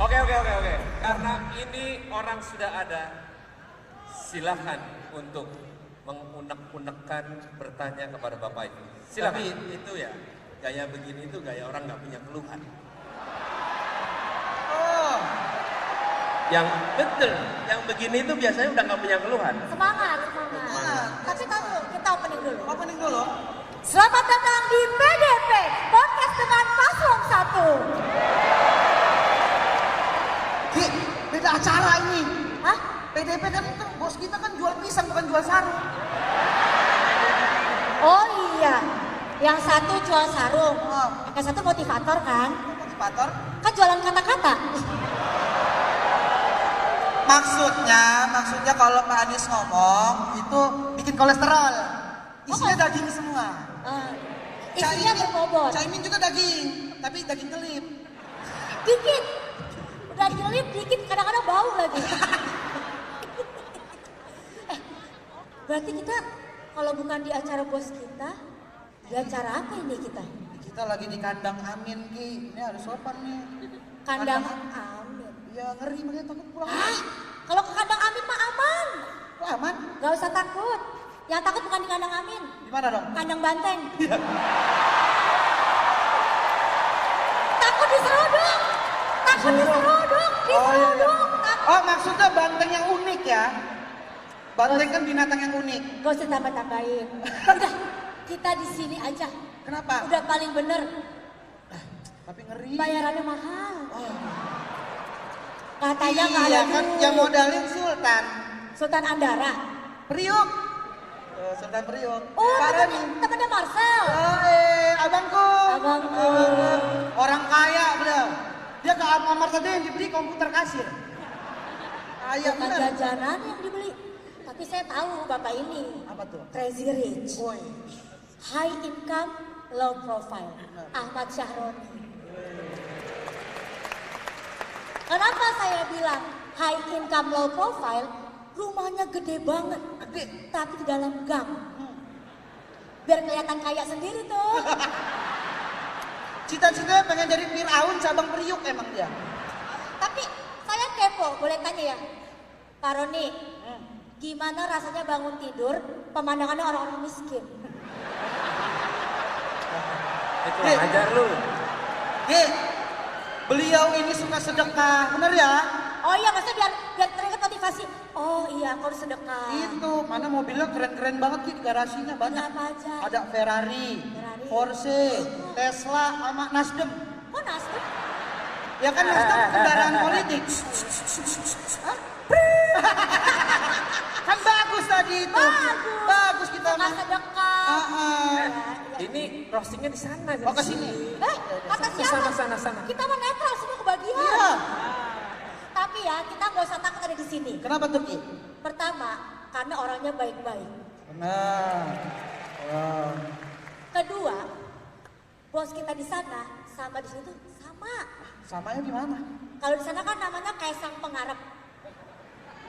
Oke. Karena ini orang sudah ada, silahkan untuk mengunek-unekkan bertanya kepada Bapak itu. Silahkan. Tapi itu ya, gaya begini itu gaya orang nggak punya keluhan. Oh, Yang betul, yang begini itu biasanya udah nggak punya keluhan. Semangat. Tapi tahu dulu, kita opening dulu. Selamat datang di PDP, podcast dengan Paslon 1. Ki, beda acara ini. Hah? PDP kan bos kita kan jual pisang bukan jual sarung. Oh iya, yang satu jual sarung, Oh, yang satu motivator kan? motivator. Kan jualan kata-kata. Maksudnya kalau Pak Anies ngomong itu bikin kolesterol. Isinya daging semua. Isinya berbobot. Caimin juga daging, tapi daging kelip. Dikit. Udah jelip dikit, kadang-kadang bau lagi. Berarti kita kalau bukan di acara bos kita, di acara apa ini kita? Kita lagi di kandang Amin, Ki. Ini harus sopan nih. Kandang Amin. Ya ngeri, makanya takut pulang. Hah? Kalau ke kandang Amin mah aman. Kok aman? Gak usah takut. Yang takut bukan di kandang Amin. Di mana dong? Kandang Banteng. Takut diseruduk. Takut diseruduk. Oh, iya. Takut. Oh, maksudnya banteng yang unik ya? Banteng kan binatang yang unik. Gak usah tambah-tambahin. Udah, kita di sini aja. Kenapa? Udah paling bener. Tapi ngeri. Bayarannya mahal. Oh. Katanya nggak ada Iya kan, duit. yang modalin Sultan Sultan Andara. Priuk. Sultan Priuk. Oh, Parah nih. temennya Marcel. Oh, abangku. Abangku. Orang kaya beliau. Dia ke Alfamart saja yang dibeli komputer kasir. Kaya Bukan bener. jajanan yang dibeli. Tapi saya tahu bapak ini. Apa tuh? Crazy Rich. Woi. High income, low profile. Ahmad Syahroni. Kenapa saya bilang high income, low profile? Rumahnya gede banget. Gede. Tapi di dalam gang. Biar kelihatan kaya sendiri tuh. Cita-citanya pengen jadi Fir'aun cabang Priuk emang dia. Tapi saya kepo, boleh tanya ya? Pak Roni, gimana rasanya bangun tidur, pemandangannya orang-orang miskin? Itu ajar lu. Beliau ini suka sedekah, bener ya? Oh iya, maksudnya biar teringat motivasi. Oh iya, aku harus sedekah. Itu, mana mobilnya keren-keren banget Ki, garasinya banyak. Apa aja? Ada Ferrari, Porsche, Tesla, sama Nasdem. Kok Nasdem? Ya kan Nasdem kendaraan politik. Hah? Kan bagus tadi itu. Bagus kita Suka mah. sedekah. Ini roastingnya di sana. Oh ke sini. Kata siapa? Sana. Kita mah netral semua kebagian. Iya. Tapi ya, kita nggak usah takut ada di sini. Kenapa tuh Ki? Pertama, karena orangnya baik-baik. Benar. Oh. Kedua, bos kita di sana sama di situ sama. Samanya di mana? Kalau di sana kan namanya Kaisang Pengarap,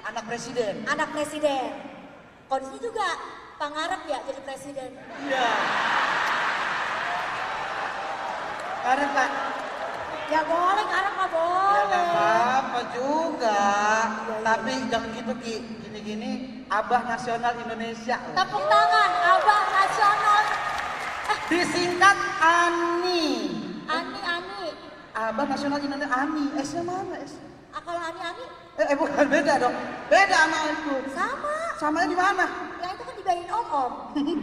Anak presiden. anak presiden. Kalau di sini juga pengarap ya jadi presiden. Iya. Karena Pak. Ya boleh, ngarap mah Ya boleh. nggak apa-apa juga. Tapi jangan gitu Ki. Gini-gini Abah Nasional Indonesia. Tepuk tangan, Abah Nasional. Disingkat ANI. Ani. Abah Nasional Indonesia ANI. S-nya mana S? Kalau Ani, Bukan, beda dong. Beda sama itu. sama. Samanya di mana? Ya itu kan dibayarin om.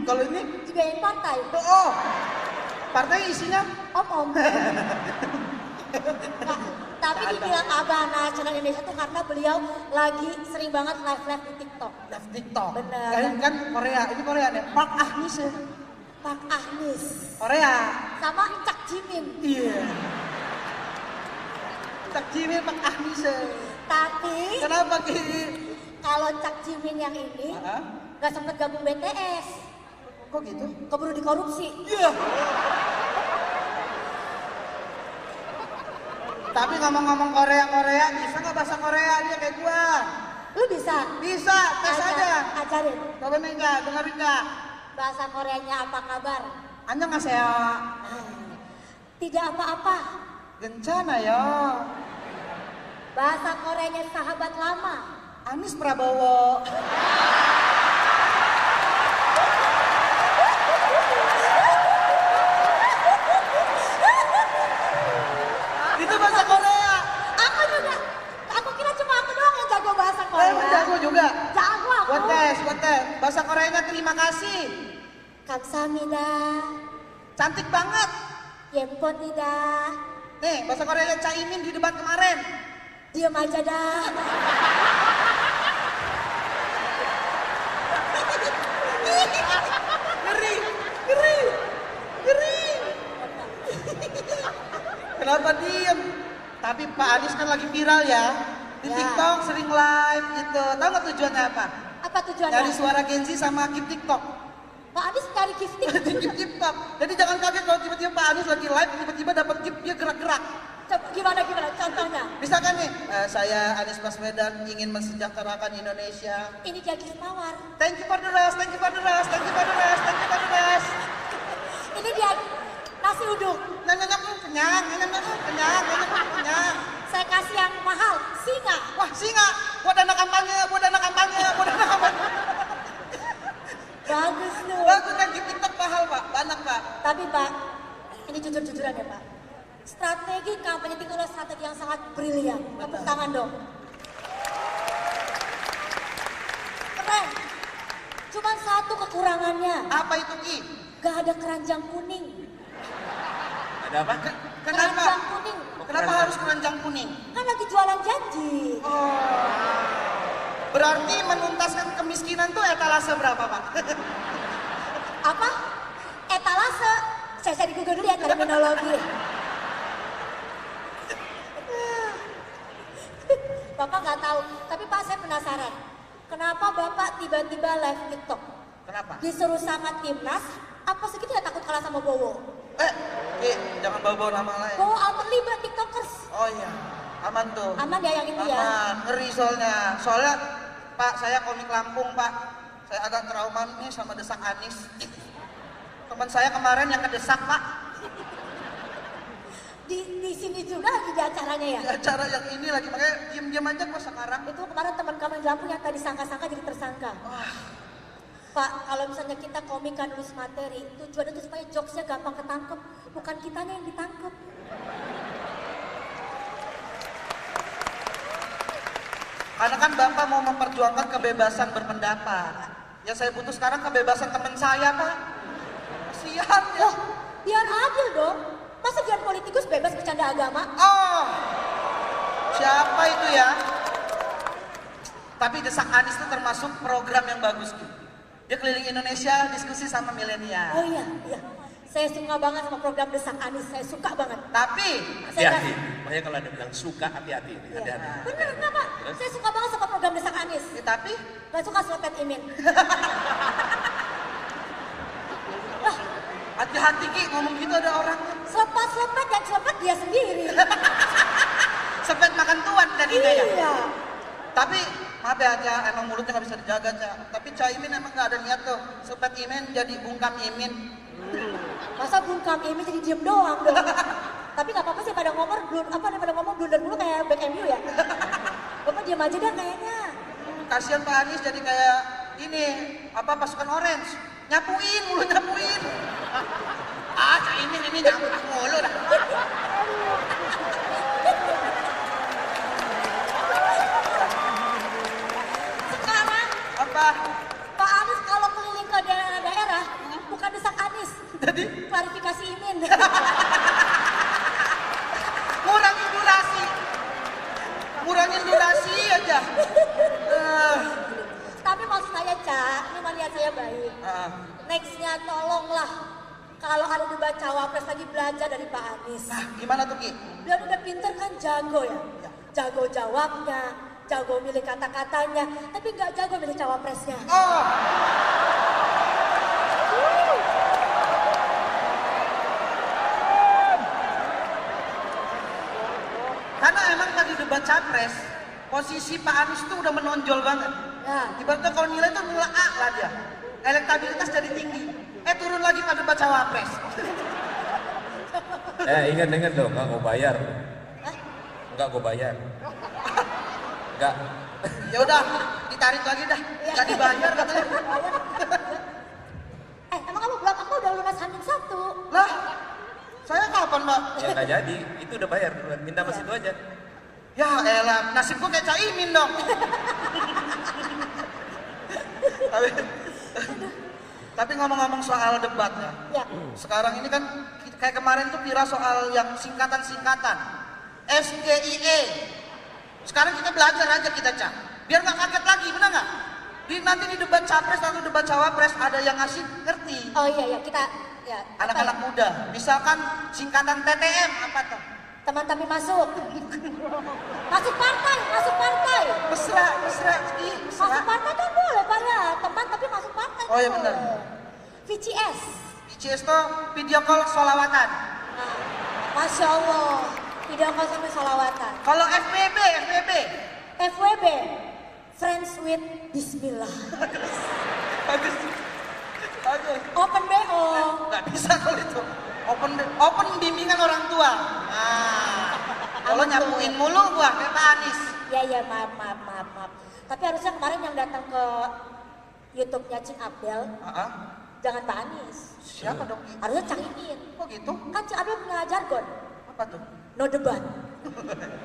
Kalau ini Dibayarin partai. oh. Partai isinya Om. Nah, tapi dibilang Abah Nasional Indonesia itu karena beliau lagi sering banget live di TikTok. live TikTok. Bener. Kan Korea. Ini Korea nih. Park Ahnis ya. Pak Ahnis Korea. sama Cak Jimin. Iya. Tak Jimin Pak Ahnis ya. Tapi Kenapa Ki? kalau Cak Jimin yang ini gak sempet gabung BTS, Kok gitu? keburu dikorupsi. Iya. Tapi ngomong-ngomong Korea, bisa nggak bahasa Korea dia kayak gua? Lu bisa? Bisa, tes aja. Ajarin. Coba nih Kak, dengerin Kak. Bahasa Koreanya apa kabar? 안녕하세요. Tidak apa-apa. 괜찮아요. Bahasa Koreanya sahabat lama. Anies Prabowo. Itu bahasa Korea. Aku juga. Aku kira cuma aku doang yang jago bahasa Eh, Korea. jago juga. Jago aku. Buat tes. Bahasa Koreanya terima kasih. 감사합니다. Cantik banget. 예쁩니다. Nih, bahasa Koreanya Caimin di debat kemarin. Diam aja dah. Ngeri. Kenapa diem? Tapi Pak Anies kan lagi viral ya. Di Ya. TikTok sering live gitu. Tahu nggak tujuannya apa? Apa tujuannya? Dari suara Gen Z sama Keep TikTok. Pak Anies cari gifting. Keep TikTok. Jadi jangan kaget kalau tiba-tiba Pak Anies lagi live, tiba-tiba dapat gift, dia gerak-gerak. Coba gimana contohnya? Misalkan nih, saya Anies Baswedan ingin mensejahterakan Indonesia. Ini dia gift mawar. Thank you for the rest, thank you for the rest, thank you for the rest, thank you for the rest. Ini dia nasi uduk. Kenyang. Saya kasih yang mahal, singa. Wah, singa, buat dana kampanye. Bagus tuh. Bagus kan di TikTok mahal, Pak. Banyak, Pak. Tapi Pak, ini jujur-jujuran ya Pak. Strategi kampanye itu adalah strategi yang sangat brilian. Tepuk tangan dong. Keren. Cuman satu kekurangannya. Apa itu, Ki? Gak ada keranjang kuning. Ada apa? Kenapa? Keranjang kuning. Kenapa harus keranjang kuning? Kan lagi jualan janji. Oh. Berarti menuntaskan kemiskinan tuh etalase berapa, Pak? Apa? Etalase. Saya cari Google dulu ya terminologi. Bapak nggak tahu, tapi Pak saya penasaran. Kenapa Bapak tiba-tiba live TikTok? Kenapa? Disuruh sama timnas, apa segitu ya takut kalah sama Bowo? Ki, jangan bawa-bawa nama lain. Bowo terlibat TikTokers. Oh iya, aman tuh. Aman ya yang itu ya? Aman, ngeri soalnya. Soalnya, Pak, saya komik Lampung, Pak. Saya agak trauma nih sama desak Anies. Teman saya kemarin yang kedesak, Pak. Di sini juga lagi di acaranya ya? Di acara yang ini lagi, makanya diem-diem aja kok sekarang. Itu kemarin teman kamu di Lampung yang tadi sangka-sangka jadi tersangka. Pak, kalau misalnya kita komikan nulis materi, tujuannya itu supaya jokesnya gampang ketangkep, bukan kitanya yang ditangkep. Karena kan Bapak mau memperjuangkan kebebasan berpendapat. Yang saya butuh sekarang kebebasan teman saya, Pak. Kasihan ya. Loh, biar adil dong. Masa biar politikus bebas bercanda agama? Oh, siapa itu ya? Tapi Desak Anies itu termasuk program yang bagus, Ki. Dia keliling Indonesia diskusi sama milenial. Oh iya, iya. Saya suka banget sama program Desak Anies, saya suka banget. Tapi Hati-hati. Makanya kalau ada bilang suka, hati-hati. Iya. Hati-hati. Bener kenapa? Terus? Saya suka banget sama program Desak Anies. tapi Gak suka selepet Imin. hati-hati, Ki, ngomong gitu ada orang Selepet dan selepet dia sendiri. sepet makan tuan dan ide ya. Iya. Tapi maaf ya, Ca, emang mulutnya nggak bisa dijaga, Ca. Tapi Caimin emang nggak ada niat tuh. Sepet Imin jadi bungkam Imin. Masa bungkam Imin jadi diem doang dong. Tapi nggak apa-apa sih pada ngomong blunder dulu kayak back MU ya. Bapak diem aja dah kayaknya. Kasihan Pak Anies jadi kayak ini apa pasukan orange. Nyapuin mulu nyapuin. Caimin ini nyapu mulu dah. Sekarang Apa? Pak Anies kalau keliling ke daerah-daerah bukan Desak Anies. Jadi Klarifikasi Imin. ngurangin durasi aja. Tapi maksud saya, Cak, ini mau lihat saya baik. Nextnya tolonglah kalau ada debat cawapres lagi belajar dari Pak Anies. Nah, gimana tuh, Ki? Dia udah pinter kan jago ya. Jago jawabnya, jago milih kata-katanya, tapi nggak jago milih cawapresnya. Oh, karena emang tadi debat capres, posisi Pak Anies itu udah menonjol banget. Nah, Ibaratnya kalau nilai itu nilai A lah dia. Elektabilitas jadi tinggi. Turun lagi pada debat cawapres. Ingat-ingat dong, nggak gue bayar. Hah? Nggak gue bayar. Enggak. Ya udah, ditarik lagi dah. Nggak dibayar katanya. Emang kamu belum? Aku udah lunas Hamil 1. Lah, saya kapan Mbak? Ya nggak jadi, itu udah bayar duluan. Minta mas itu aja. Ya elah, nasibku kayak Caimin dong. Tapi ngomong-ngomong soal debat ya. Ya. Sekarang ini kan kayak kemarin tuh viral soal yang singkatan-singkatan. SGIE. Sekarang kita belajar aja kita, Cak. Biar nggak kaget lagi, benar nggak? Nanti di debat capres atau debat cawapres ada yang ngasih ngerti. Oh iya, kita ya. Anak-anak muda. Misalkan singkatan TTM apa tuh? Teman tapi masuk. Masuk partai, masuk partai. Mesra, mesra, mesra. Masuk partai kan boleh, Pak ya. Teman tapi masuk partai. Oh iya kan benar. boleh. VCS. VCS tuh video call solawatan. Nah, Masya Allah. Video call sampai salawatan. Kalau FWB, FWB. Friends with Bismillah. bagus. Bagus. Open BO. Nggak bisa kalau itu. Open bimbingan orang tua. Nah, kalau nyapuin mulu gua kayak Pak Anies. Ya, maaf. Tapi harusnya kemarin yang datang ke YouTube-nya Cing Abdel, jangan Pak Anies. Siapa dong? Harusnya Cang Imin. Kok gitu? Kan Cing Abdel punya jargon, Apa tuh? no debat.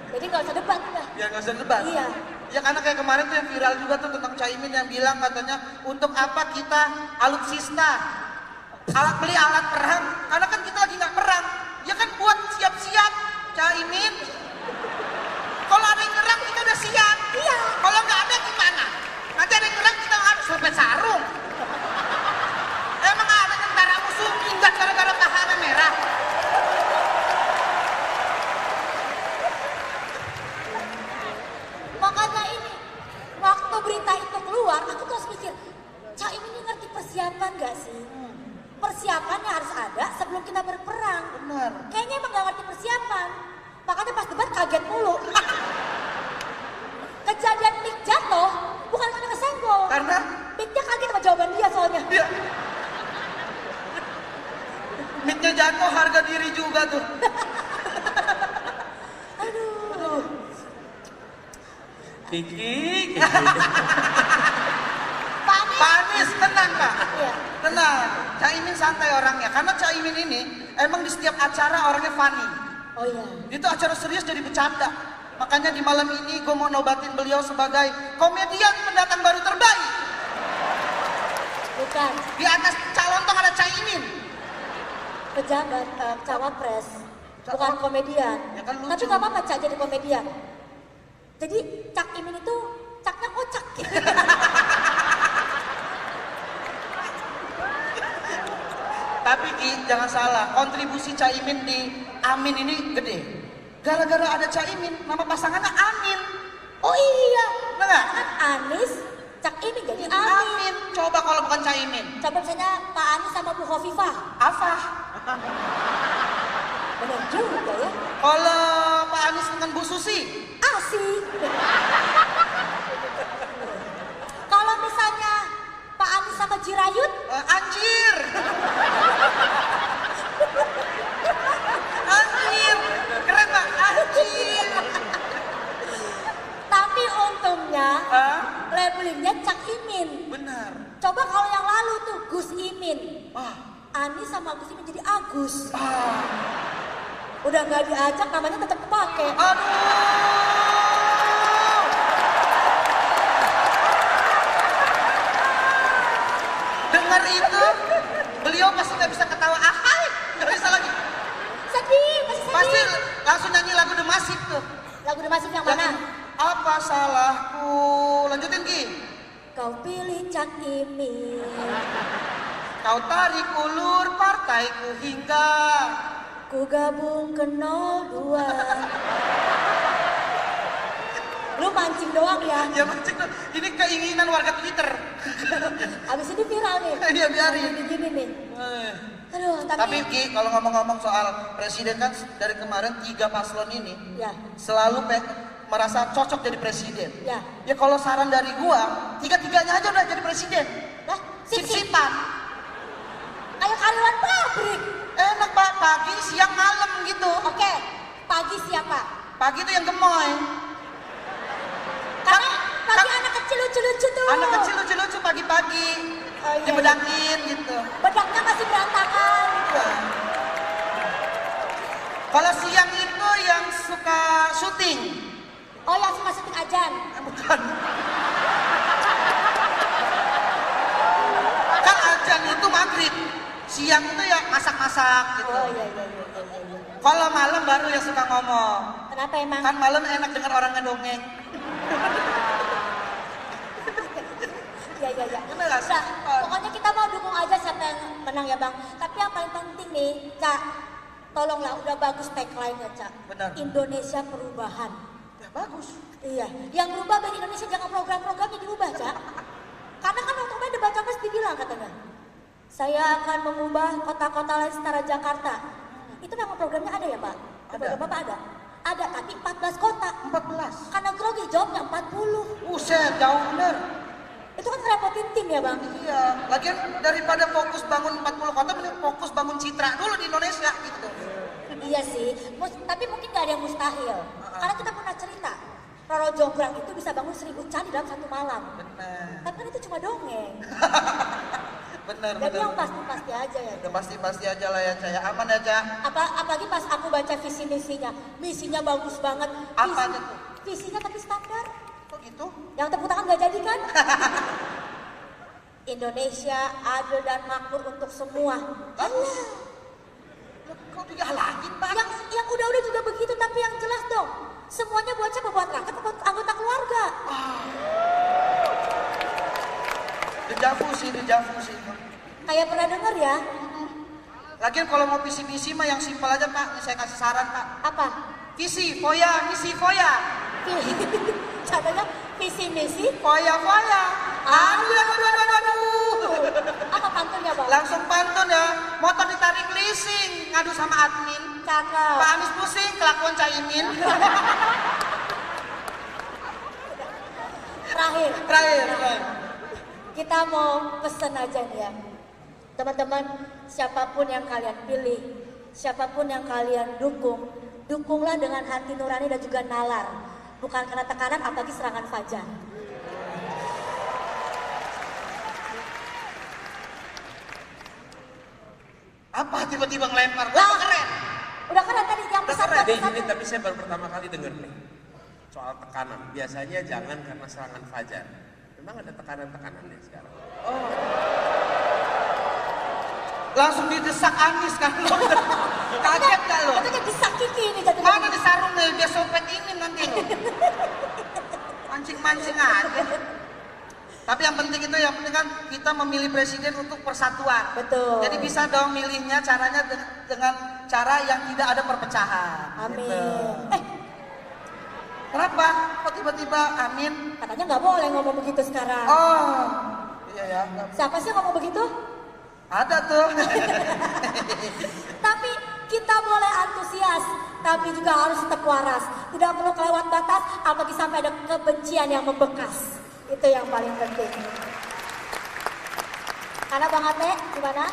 Jadi nggak usah debat udah. Ya nggak usah debat. Iya. Ya karena kayak kemarin tuh yang viral juga tuh tentang Caimin yang bilang katanya untuk apa kita alutsista, beli alat perang, karena kan kita lagi nggak perang. Ya kan buat siap-siap Caimin. Kalau ada yang nyerang kita udah siap. Iya. Kalau nggak ada gimana? Nanti ada yang nyerang kita harus lempet sarung. Emang ada tentara musuh minggat gara-gara tahanan merah? Makanya ini, waktu berita itu keluar, aku terus mikir, Caimin ini ngerti persiapan gak sih? Persiapannya harus ada sebelum kita berperang. Benar. Kayaknya emang gak ngerti persiapan. Makanya pas debat kaget mulu. Kejadian mic jatuh, bukan karena kesenggol. Karena? Mic-nya kaget sama jawaban dia soalnya. Iya. Mic-nya jatuh, harga diri juga tuh. Aduh. Kiki. Pak Anies, tenang Pak. Iya. Tenang, Caimin santai orangnya. Karena Caimin ini emang di setiap acara orangnya funny. Oh iya. Itu acara serius jadi bercanda. Makanya di malam ini gue mau nobatin beliau sebagai komedian pendatang baru terbaik. Bukan. Di atas calon toh ada Caimin. Pejabat cawapres. Bukan komedian. Ya kan lucu. Tapi gak apa-apa Cak jadi komedian. Jadi Cak Imin itu Caknya kocak gitu. Tapi Ki, jangan salah, kontribusi Caimin di Amin ini gede. Gara-gara ada Caimin, nama pasangannya Amin. Oh iya. Benar? Kan Anies, Cak Imin jadi Amin. Amin. Coba kalau bukan Caimin. Coba misalnya Pak Anies sama Bu Khofifah. Afah. Bener juga ya. Kalau Pak Anies dengan Bu Susi. Asik. Kalau misalnya Pak Anies sama Jirayut. Anjir. Anjir. Keren Pak. Anjir. Tapi untungnya Hah? labelingnya Cak Imin. Benar. Coba kalau yang lalu tuh Gus Imin. Ah. Anies sama Gus Imin jadi Agus. Ah. Udah nggak diajak namanya tetap kepake. Aduh. Dengar itu, beliau pasti nggak bisa ketawa. Ahai, nggak bisa lagi. Sedih, masih sedih. Pasti langsung nyanyi lagu The Massive tuh. Lagu The Massive yang mana? Apa salahku? Lanjutin Ki. Kau pilih Cak Imin. Kau tarik ulur partaiku hingga Ku gabung ke 02. Lu mancing doang ya. ya mancing tuh. Ini keinginan warga Twitter. Abis ini viral nih. Iya biarin. Gini nih. Aduh, Tapi Ki, kalau ngomong-ngomong soal presiden kan dari kemarin 3 paslon ini Ya, selalu merasa cocok jadi presiden. ya. Ya kalau saran dari gua, 3-3-nya aja udah jadi presiden. Lah, sip. Sip-sipan. Kayak karyawan pabrik. Enak Pak, pagi, siang, malam gitu. Oke, pagi siapa? Pagi itu yang gemoy. lucu-lucu tuh. Anak kecil lucu-lucu pagi-pagi. Oh, iya, Dibedakin gitu. Bedaknya masih berantakan gitu. Kalau siang itu yang suka syuting. Oh, yang suka syuting ajan. Bukan. Kan ajan itu maghrib. Siang itu ya masak-masak gitu. Oh iya. Kalau malam baru yang suka ngomong. Kenapa emang? Kan malam enak dengar orang ngedongeng. Iya. Bener gak sih? Nah, pokoknya kita mau dukung aja siapa yang menang ya Bang. Tapi yang paling penting nih, Cak, tolonglah udah bagus tagline-nya, Cak. Benar. Indonesia perubahan. Ya bagus. Iya, yang berubah dari Indonesia jangan program-programnya diubah, Cak. Karena kan waktu kemarin debat capres dibilang katanya, saya akan mengubah kota-kota lain setara Jakarta. Itu nama programnya ada ya Pak? Ada. Program Bapak ada? Ada, tapi 14 kota. 14. Karena grogi jawabnya 40. Buset, jauh bener. Itu kan ngerepotin tim ya Bang? Iya, lagian daripada fokus bangun 40 kota, mending fokus bangun citra dulu di Indonesia gitu. Iya sih, tapi mungkin gak ada yang mustahil. Karena kita pernah cerita, Roro Jonggrang itu bisa bangun 1000 candi dalam satu malam. Bener. Tapi kan itu cuma dongeng. Bener. Jadi yang pasti-pasti aja ya. Udah pasti aja lah ya, Caya. Aman ya, Caya. Apalagi pas aku baca visi misinya bagus banget. Apa aja tuh? Visinya tapi standar. Kok gitu? Yang tepuk tangan gak jadi kan? Indonesia adil dan makmur untuk semua. Bagus. Kok dihalangin, Pak? Yang udah-udah juga begitu, tapi yang jelas dong. Semuanya buat siapa? Buat rakyat atau buat anggota keluarga? Dejavu sih. Kayak pernah denger ya? Lagian kalau mau visi-visi mah yang simpel aja, Pak. Saya kasih saran, Pak. Apa? Misi foya. Contohnya visi misi. Foya. Aduh. Apa pantunnya Bang? Langsung pantun ya. Motor ditarik leasing, ngadu sama admin. Cakep. Pak Anies pusing, kelakuan Caimin. Terakhir. Kita mau pesen aja nih ya. Teman-teman, siapapun yang kalian pilih, siapapun yang kalian dukunglah dengan hati nurani dan juga nalar. Bukan karena tekanan, apalagi serangan fajar. Apa tiba-tiba ngelempar? Lah, Keren. Udah keren tadi yang Udah pesan keren. Ini tapi saya baru pertama kali denger nih soal tekanan. Biasanya jangan karena serangan fajar. Memang ada tekanan-tekanannya sekarang. Langsung didesak Anies kan lo. Kaget gak lo? Itu jadi sakiki ini jadi. Mana disarung nih, dia sopet ini nanti lo. Mancing-mancing aja. Tapi yang penting kan kita memilih presiden untuk persatuan. Betul. Jadi bisa dong milihnya caranya dengan cara yang tidak ada perpecahan. Amin. Gitu. Kenapa? Kok tiba-tiba amin? Katanya nggak boleh ngomong begitu sekarang. Oh, iya ya. Siapa sih yang ngomong begitu? Ada tuh. Tapi kita boleh antusias, tapi juga harus tetap waras. Tidak perlu kelewat batas, apalagi sampai ada kebencian yang membekas. Itu yang paling penting. Karena Bang Ate, gimana?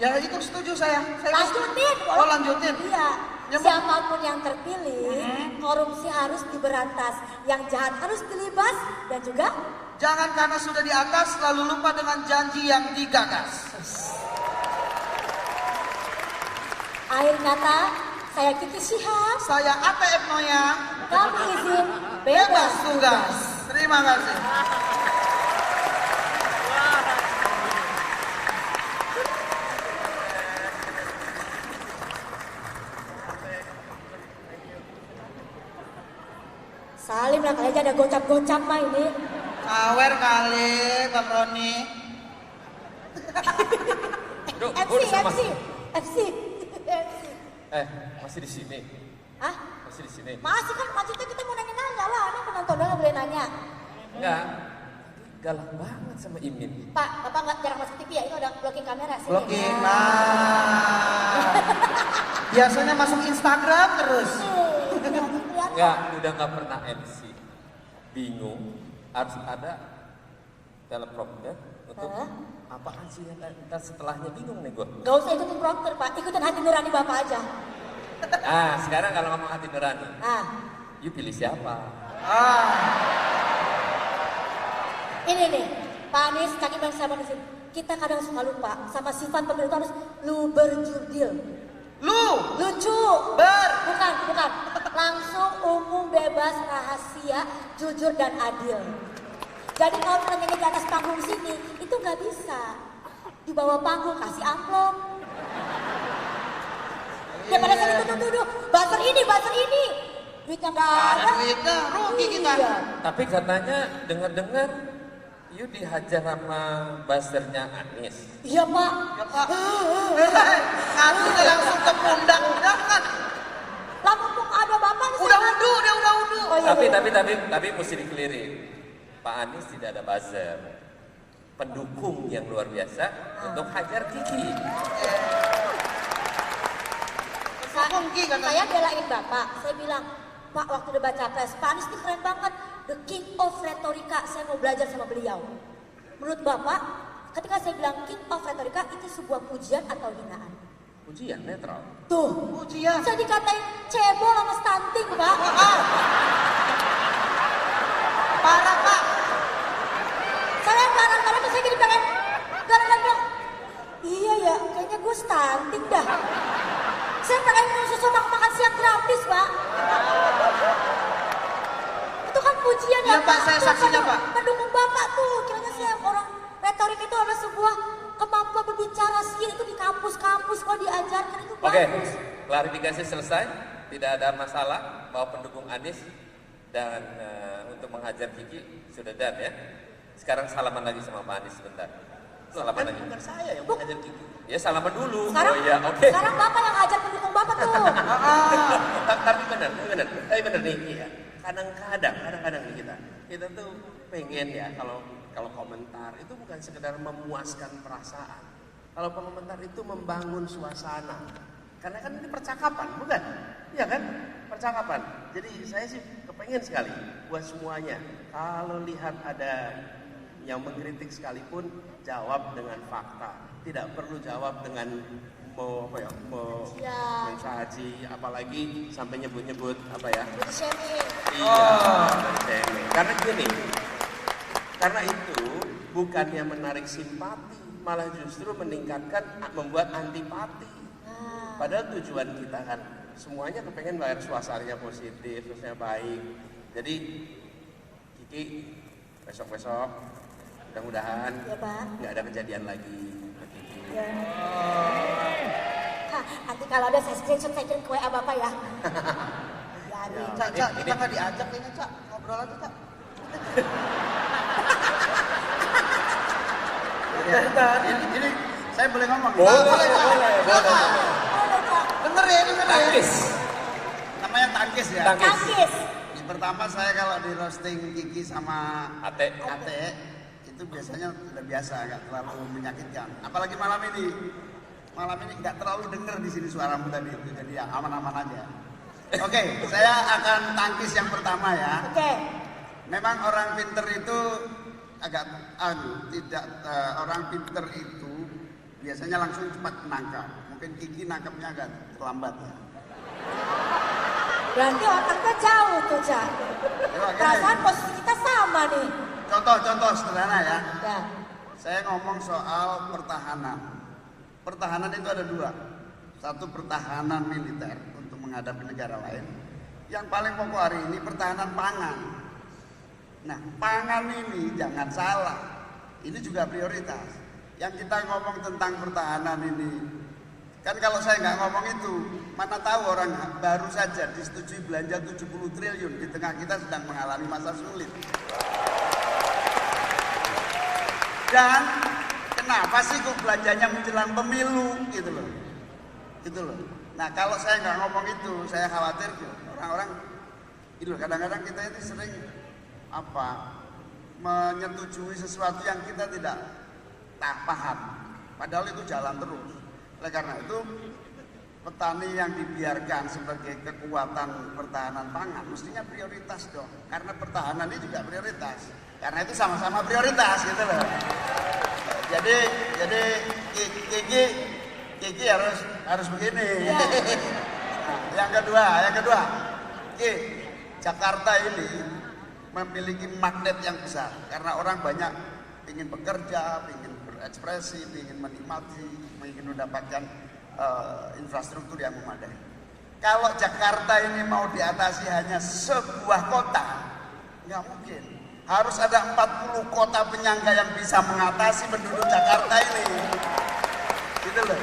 Ya itu setuju saya. Lanjutin. Oh lanjutin. Iya. Ya, Siapapun yang terpilih, korupsi harus diberantas, yang jahat harus dilibas, dan juga Jangan karena sudah di atas lalu lupa dengan janji yang digagas. akhir kata, saya Kiki Syihab, Saya ATM Noya. kami izin Bebas tugas. Terima kasih. Salim lah kali aja ada gocap-gocap mah ini. Awer kali, Bang Roni. FC. Masih di sini. Hah? Masih di sini. Masih kan maksudnya kita mau nanya-nanya lah, ini penonton doang boleh nanya. Enggak. Galak banget sama Imin. Pak, Bapak nggak jarang masuk TV ya? Ini udah blocking kamera sih. Blocking. Nah. Biasanya masuk Instagram terus. Enggak, udah nggak pernah MC. Bingung. Harus ada teleprompter untuk apaan sih yang ntar setelahnya bingung nih gue. Gak usah ikutin prompter Pak, ikutin hati nurani Bapak aja. Ah, sekarang kalau ngomong hati nurani, Ah, you pilih siapa? Ah. Ini nih, Pak Anies, Kak Iman sama di sini. Kita kadang suka lupa sama sifat pemilu itu harus luberjurdil. Lucu. Bukan. Langsung, umum, bebas, rahasia, jujur dan adil. Jadi kalau kita nyanyi di atas panggung sini, itu nggak bisa. Di bawah panggung kasih amplop. Dia pada saat itu tuduh, buzzer ini. Duitnya nggak ada. Duitnya rugi kita. Iya. Tapi katanya dengar-dengar you dihajar sama buzzernya Anies. Iya Pak. Ya Pak. Ngadunya langsung ke pundak. Jangan. Lah mumpung ada bapak di Udah sana. udu, dia udah udu. Oh, iya. Tapi mesti dikelirin. Pak Anies tidak ada buzzer. Pendukung yang luar biasa untuk hajar Kiki. Mungkin kan Saya belain bapak. Saya bilang, Pak waktu debat capres, Pak Anies ini keren banget. The king of retorika. Saya mau belajar sama beliau. Menurut bapak, ketika saya bilang king of retorika itu sebuah pujian atau hinaan? Ujian netral. Tuh, ujian. saya dikatain cebol sama stunting, Pak. Parah Pak. Saya kadang-kadang tuh saya jadi pengen, kadang-kadang bilang, iya ya, kayaknya gue stunting dah. Saya pengen minum susu makan siang gratis, Pak. Itu kan pujian Iya, ya, Pak, saya Tuh, saksinya, Pak. mendukung Bapak tuh, kiranya saya orang retorik itu adalah sebuah kemampuan berbicara skill itu di kampus-kampus kalau diajarkan itu Oke, bagus. klarifikasi selesai. Tidak ada masalah bahwa pendukung Anies dan untuk menghajar Kiki sudah done ya. Sekarang salaman lagi sama Pak Anies sebentar. Salaman lagi. Bukan saya yang menghajar Kiki. Ya salaman dulu. Sekarang, Oh iya, oke. sekarang Bapak yang ngajak pendukung Bapak tuh. Tapi benar nih ya. Kadang-kadang nih kita tuh pengen ya kalau komentar itu bukan sekedar memuaskan perasaan. Kalau komentar itu membangun suasana. Karena kan ini percakapan, bukan? Iya kan? Percakapan. Jadi saya sih kepengen sekali buat semuanya. Kalau lihat ada yang mengkritik sekalipun, jawab dengan fakta. Tidak perlu jawab dengan mencaci, apalagi sampai nyebut-nyebut apa ya? Body shaming. Iya, shaming. Karena gini, karena itu bukannya menarik simpati, malah justru meningkatkan, membuat antipati. Padahal tujuan kita kan semuanya kepengen bayar suasananya positif, suasananya baik. Jadi Kiki besok-besok mudah-mudahan Ya, Pak. nggak ada kejadian lagi. Kiki. Ya. Hah, nanti kalau ada saya screenshot saya kirim ke WA Bapak ya. Jadi. Cak, kita nggak diajak kayaknya Cak. Ngobrol aja Cak. Ini saya boleh ngomong? Boleh. Denger ya. Tangkis. Namanya tangkis ya. Tangkis. Yang pertama saya kalau di roasting Kiki sama Ate. itu biasanya sudah biasa, nggak terlalu menyakitkan. Apalagi malam ini. Malam ini nggak terlalu denger di sini suaramu tadi itu, jadi ya aman-aman aja. Oke, saya akan tangkis yang pertama ya. Oke. Memang orang pinter itu agak tidak orang pinter itu biasanya langsung cepat menangkap. Mungkin Kiki nangkapnya agak terlambat ya. Berarti otaknya jauh tuh, Cak. Perasaan posisi kita sama nih. Contoh sederhana ya. Ya. Saya ngomong soal pertahanan. Pertahanan itu ada dua. Satu pertahanan militer untuk menghadapi negara lain. Yang paling pokok hari ini pertahanan pangan. Nah, pangan ini jangan salah. Ini juga prioritas. Yang kita ngomong tentang pertahanan ini, kan kalau saya nggak ngomong itu, mana tahu orang baru saja disetujui belanja 70 triliun di tengah kita sedang mengalami masa sulit. Dan kenapa sih kok belanjanya menjelang pemilu gitu loh. Nah kalau saya nggak ngomong itu, saya khawatir orang-orang itu kadang-kadang kita ini sering menyetujui sesuatu yang kita tidak paham. Padahal itu jalan terus. Oleh karena itu petani yang dibiarkan sebagai kekuatan pertahanan pangan mestinya prioritas dong. Karena pertahanan ini juga prioritas. Karena itu sama-sama prioritas gitu loh. Jadi Kiki harus begini. Ya. Nah, yang kedua, Jakarta ini memiliki magnet yang besar karena orang banyak ingin bekerja, ingin berekspresi, ingin menikmati, ingin mendapatkan infrastruktur yang memadai. Kalau Jakarta ini mau diatasi hanya sebuah kota, nggak mungkin. Harus ada 40 kota penyangga yang bisa mengatasi penduduk Jakarta ini. Gitu loh.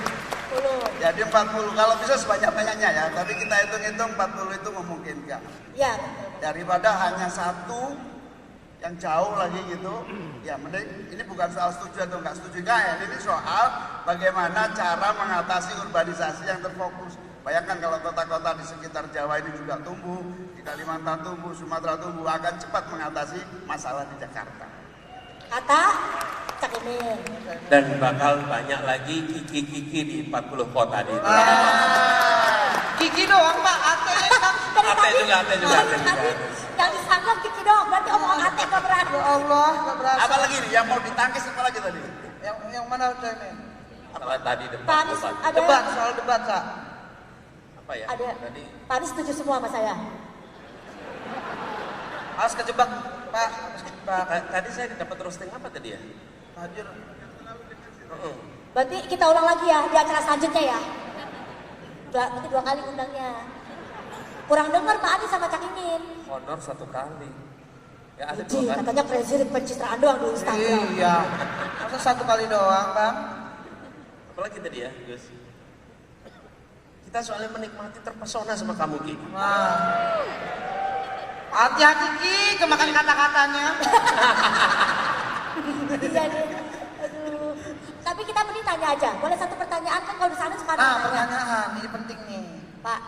Jadi 40, kalau bisa sebanyak-banyaknya ya, tapi kita hitung-hitung 40 itu memungkinkan. Ya. Daripada hanya satu yang jauh lagi gitu, ya mending ini bukan soal setuju atau nggak setuju ini soal bagaimana cara mengatasi urbanisasi yang terfokus. Bayangkan kalau kota-kota di sekitar Jawa ini juga tumbuh, di Kalimantan tumbuh, Sumatera tumbuh, akan cepat mengatasi masalah di Jakarta. Kata Cak Imin. Dan bakal banyak lagi kiki-kiki di 40 kota di itu. Kiki doang Pak, ate Ate juga. Yang disangka Kiki doang, berarti omong ate gak berani. Ya Allah, gak berasa. Apa lagi nih yang mau ditangkis apa lagi tadi? Yang mana Cak Imin? Apa tadi Panis debat? ada. Debat, soal debat Kak. Apa ya? Ada. Tadi Panis setuju semua sama saya. Harus kejebak Pak, harus kejebak. Tadi saya dapat roasting apa tadi ya? Hadir. Berarti kita ulang lagi ya di acara selanjutnya ya. Berarti 2 kali undangnya. Kurang dengar Pak Adi sama Cak Imin. Honor 1 kali. Ya ada 2 Iji, kali. katanya presiden pencitraan doang di Instagram. Iya. Masa 1 kali doang Bang? Apalagi tadi ya, Gus? Kita soalnya menikmati, terpesona sama kamu, Ki. Nah. Hati-hati Ki, kemakan kata-katanya. Iya deh. Aduh. Tapi kita mending tanya aja. Boleh satu pertanyaan kan kalau di sana sekarang Nah, tanya. pertanyaan ini penting nih. Pak,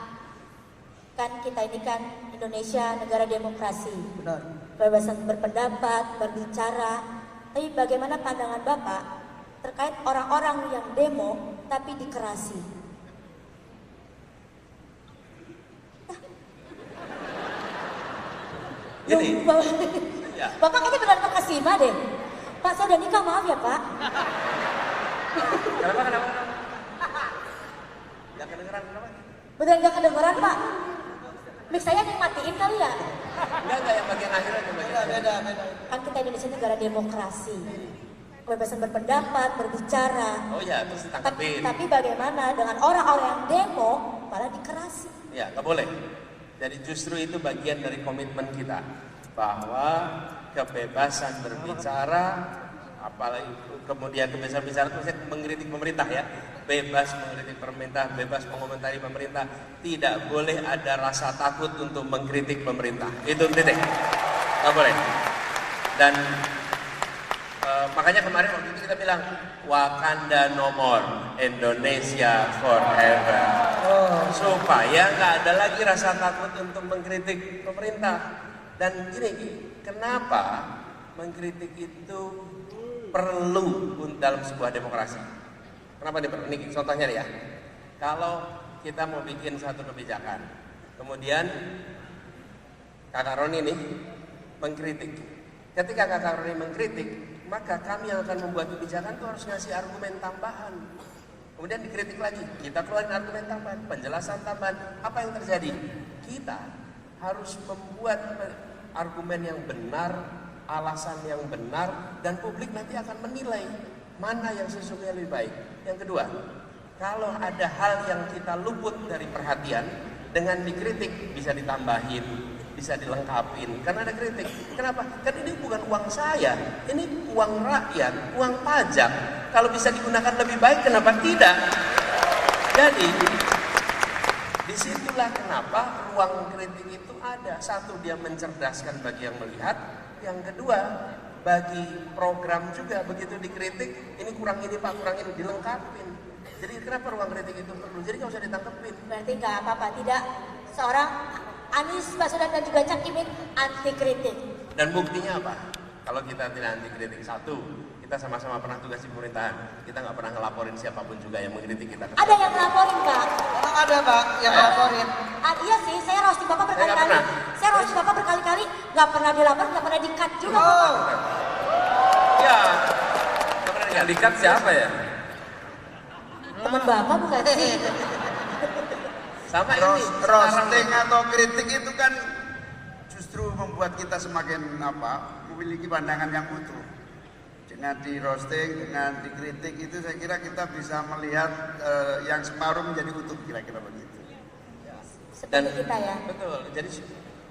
kan kita ini kan Indonesia negara demokrasi. Benar. Kebebasan berpendapat, berbicara. Tapi bagaimana pandangan Bapak terkait orang-orang yang demo tapi dikerasi? Gini, Loh, ya. Bapak kayaknya benar kesima deh. Pak, saya udah nikah, maaf ya Pak. Kenapa? Gak kedengeran kenapa? Beneran gak kedengeran Pak? Mix saya yang matiin kali ya? Enggak yang bagian akhir aja bagian. Beda. Kan kita Indonesia negara demokrasi. Kebebasan berpendapat, berbicara. Oh ya, terus ditangkepin. Tapi bagaimana dengan orang-orang yang demo malah dikerasi? Ya, nggak boleh. Jadi justru itu bagian dari komitmen kita bahwa kebebasan berbicara, apalagi kemudian kebebasan bicara itu saya mengkritik pemerintah ya, bebas mengkritik pemerintah, bebas mengomentari pemerintah, tidak boleh ada rasa takut untuk mengkritik pemerintah. Itu titik, nggak boleh. Dan makanya kemarin waktu itu kita bilang Wakanda no more, Indonesia forever. Supaya nggak ada lagi rasa takut untuk mengkritik pemerintah. Dan gini, kenapa mengkritik itu perlu dalam sebuah demokrasi? Kenapa nih? Ini contohnya nih ya. Kalau kita mau bikin satu kebijakan, kemudian Kakak Roni nih mengkritik. Ketika Kakak Roni mengkritik, maka kami yang akan membuat kebijakan itu harus ngasih argumen tambahan. Kemudian dikritik lagi, kita keluarin argumen tambahan, penjelasan tambahan. Apa yang terjadi? Kita harus membuat argumen yang benar, alasan yang benar, dan publik nanti akan menilai mana yang sesungguhnya lebih baik. Yang kedua, kalau ada hal yang kita luput dari perhatian, dengan dikritik bisa ditambahin, bisa dilengkapin, karena ada kritik. Kenapa? Kan ini bukan uang saya, ini uang rakyat, uang pajak. Kalau bisa digunakan lebih baik, kenapa tidak? Jadi, disitulah kenapa ruang kritik itu ada. Satu, dia mencerdaskan bagi yang melihat. Yang kedua, bagi program juga begitu dikritik, ini kurang ini Pak, kurang ini, dilengkapin. Jadi kenapa ruang kritik itu perlu? Jadi nggak usah ditangkepin. Berarti nggak apa-apa, tidak seorang Anies Baswedan dan juga Cak Imin anti kritik. Dan buktinya apa? Kalau kita tidak anti kritik, satu, kita sama-sama pernah tugas di pemerintahan. Kita nggak pernah ngelaporin siapapun juga yang mengkritik kita. Ada yang ngelaporin Pak? Emang ada Pak yang laporin? Iya sih, saya roasting Bapak berkali-kali. pernah. Saya roasting Bapak berkali-kali, nggak pernah dilapor, nggak pernah di-cut juga Oh, Bapak. Ya, nggak pernah Yang dikat siapa ya? Teman Bapak bukan sih? sama ini. Roasting atau kritik itu kan justru membuat kita semakin memiliki pandangan yang utuh. Dengan di roasting, dengan dikritik itu saya kira kita bisa melihat yang separuh menjadi utuh, kira-kira begitu. Seperti kita ya. Betul. Jadi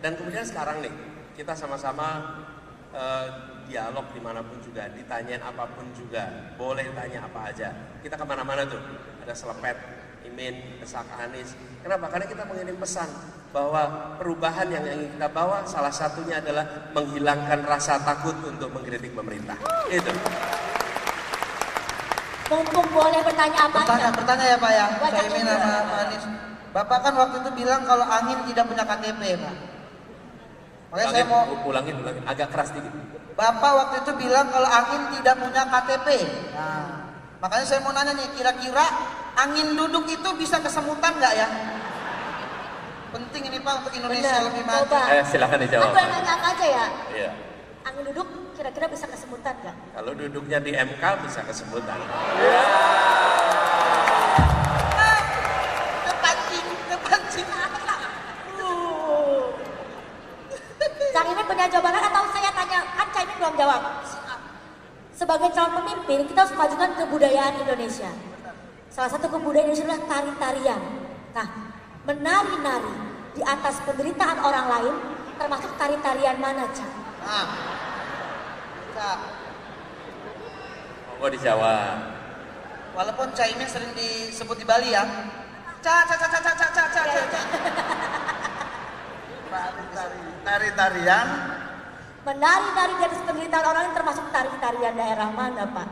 dan kemudian sekarang nih kita sama-sama dialog dimanapun juga, ditanyain apapun juga, boleh tanya apa aja. Kita kemana-mana tuh, ada selepet, Imin, desak Anies. Kenapa? Karena kita mengirim pesan bahwa perubahan yang ingin kita bawa salah satunya adalah menghilangkan rasa takut untuk mengkritik pemerintah. Itu. Mumpung boleh bertanya apa aja. Bertanya ya Pak ya, Baca Caimin juga. sama Pak Anies. Bapak kan waktu itu bilang kalau angin tidak punya KTP Pak. Makanya saya mau, ulangin, agak keras dikit. Bapak waktu itu bilang kalau angin tidak punya KTP. Nah, makanya saya mau nanya nih, kira-kira angin duduk itu bisa kesemutan nggak ya? Penting ini Pak untuk Indonesia Benar, lebih maju. coba. Silakan dijawab. Kan boleh nanya apa aja ya? Iya. Angin duduk kira-kira bisa kesemutan nggak? Kalau duduknya di MK bisa kesemutan. Kepancing. Caimin punya jawaban atau saya tanya? Kan Caimin belum jawab. Sebagai calon pemimpin, kita harus memajukan kebudayaan Indonesia. Salah satu kebudayaan Indonesia adalah tari-tarian. Nah, menari-nari di atas penderitaan orang lain, termasuk tari-tarian mana, Cak? Nah, Cak. Monggo dijawab. Walaupun Caimin sering disebut di Bali ya. Ca. Tari-tarian Menari-nari di atas penderitaan orang lain termasuk tari-tarian daerah mana, Pak?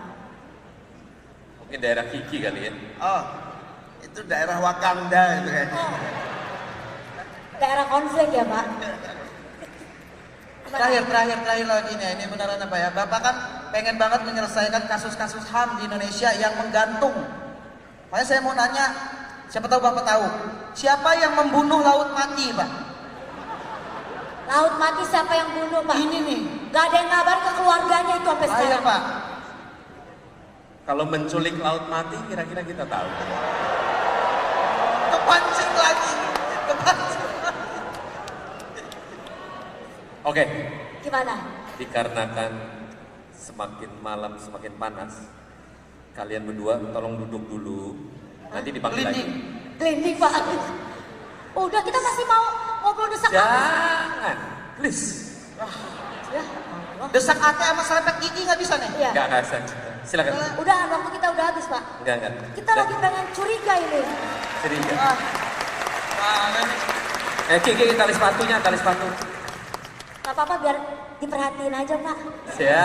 Mungkin daerah Kiki kali ya. Oh, itu daerah Wakanda itu kayaknya. Daerah konflik ya, Pak? Terakhir lagi nih, ini beneran apa ya? Bapak kan pengen banget menyelesaikan kasus-kasus HAM di Indonesia yang menggantung. Makanya saya mau nanya, siapa tahu Bapak tahu, siapa yang membunuh Laut Mati, Pak? Laut Mati siapa yang bunuh, Pak? Ini nih. Gak ada yang ngabar ke keluarganya itu sampai Ayo sekarang. Pak. Kalau menculik Laut Mati kira-kira kita tahu. Kepancing lagi. Oke. Gimana? Dikarenakan semakin malam semakin panas, kalian berdua tolong duduk dulu. Nanti dipanggil lagi. Glending, Pak. Udah, kita masih mau ngobrol desak apa? Jangan, please. Ya, Allah. Desak ate sama serempet gigi nggak bisa nih? Iya. Enggak usah. Silakan. Udah, waktu kita udah habis, Pak. Enggak. Kita lagi pengen curiga ini. Curiga. Ah, Kiki, tali sepatunya, tali sepatu. Gak apa-apa, biar diperhatiin aja, Pak. Ya.